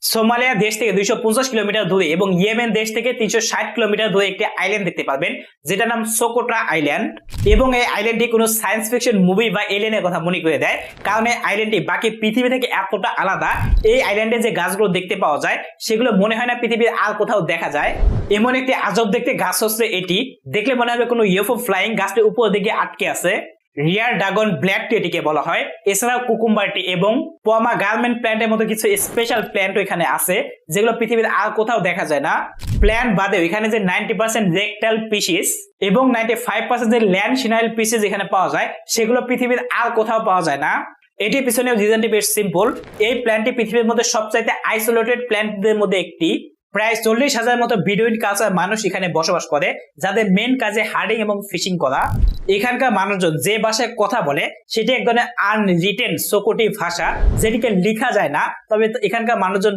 Somalia দেশ থেকে 250 kilometre দূরে এবং ইয়েমেন দেশ থেকে 360 কিলোমিটার দূরে একটি আইল্যান্ড দেখতে পাবেন, যেটার নাম সোকোট্রা আইল্যান্ড। এবং এই আইল্যান্ডটি কোনো সায়েন্স ফিকশন মুভি বা এলিয়েনের কথা মনে করে দেয়, কারণ এই আইল্যান্ডটি বাকি পৃথিবী থেকে এতটা আলাদা। এই আইল্যান্ডে যে গাছগুলো দেখতে পাওয়া যায় সেগুলো মনে হয় না পৃথিবীর আর কোথাও দেখা যায়। এমন একটি আজব দেখতে গাছ হচ্ছে এটি, দেখলে মনে হবে কোনো ইউএফও ফ্লাইং গাছটির উপর দিকে আটকে আছে। রিয়ার ড্রাগন ব্ল্যাক টি এটিকে বলা হয়। এছাড়াও কুকুম্বার টি এবং পমা গার্মেন্ট প্ল্যান্টের মতো কিছু স্পেশাল প্ল্যান্ট এখানে আছে, যেগুলো পৃথিবীর আর কোথাও দেখা যায় না। প্ল্যান্ট বাদেও এখানে যে 90% রেকটাইল পিসিস এবং 95% যে ল্যান্ড সিনাইল পিসিস এখানে পাওয়া যায়, সেগুলো পৃথিবীর আর কোথাও পাওয়া যায় না। এটির পিছনে রিজনটি বেশ সিম্পল। এই প্ল্যান্টটি পৃথিবীর মধ্যে সবচাইতে আইসোলেটেড প্ল্যান্টদের মধ্যে একটি। প্রায় 40,000 মতো বেডুইন কালচার মানুষ এখানে বসবাস করে, যাদের মেন কাজে হার্ডিং এবং ফিশিং করা। এখানকার মানুষজন যে ভাষায় কথা বলে সেটি এক ধরনের আনরিটেন সোকোটি ভাষা, যেটিকে লেখা যায় না, তবে এখানকার মানুষজন